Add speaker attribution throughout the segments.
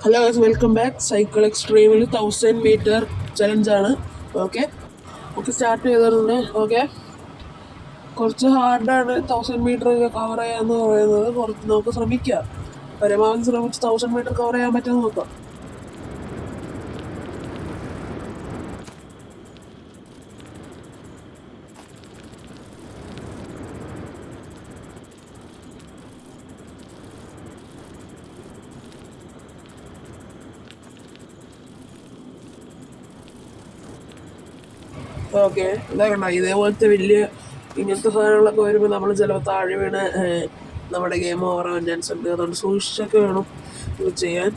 Speaker 1: Hello guys, welcome back. Cycle എക്സ്ട്രീമിൽ 1000 metre ചലഞ്ചാണ്. Okay okay start ചെയ്തിട്ടുണ്ട്. ഓക്കെ, കുറച്ച് ഹാർഡാണ് 1000 മീറ്റർ കവർ ചെയ്യാന്ന് പറയുന്നത്. കുറച്ച് നമുക്ക് ശ്രമിക്കാം, പരമാവധി ശ്രമിച്ച് 1000 മീറ്റർ കവർ ചെയ്യാൻ പറ്റുമെന്ന് നോക്കാം. ഓക്കെ, ഇതാ കണ്ട, ഇതേപോലത്തെ വലിയ ഇങ്ങനത്തെ സാധനങ്ങളൊക്കെ വരുമ്പോൾ നമ്മൾ ചിലപ്പോൾ താഴെ വീണ് നമ്മുടെ ഗെയിം ഓവറാകാൻ ചാൻസ് ഉണ്ട്. അതുകൊണ്ട് സൂക്ഷിച്ചൊക്കെ വേണം ഇത് ചെയ്യാൻ.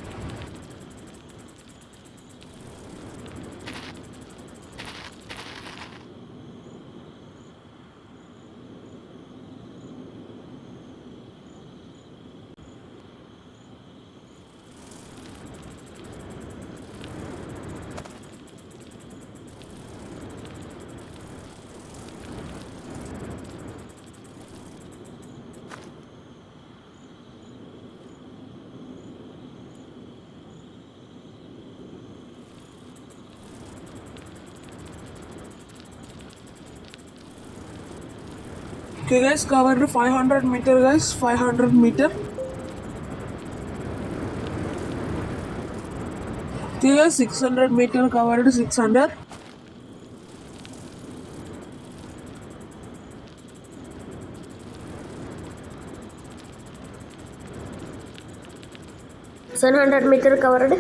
Speaker 1: Okay guys, covered 500 meter guys, 500 meter. Okay guys, 600 meter covered, 600.
Speaker 2: Seven hundred meter covered.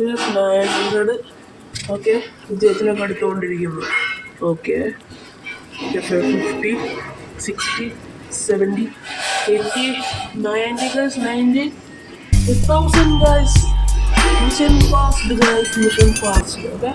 Speaker 1: Yes, 900. Okay, വിജയത്തിലൊക്കെ അടുത്തുകൊണ്ടിരിക്കുന്നു. Okay, 50, 60, 70, 80, 90 guys, 90, 1000 guys. Mission passed guys, mission passed. Okay.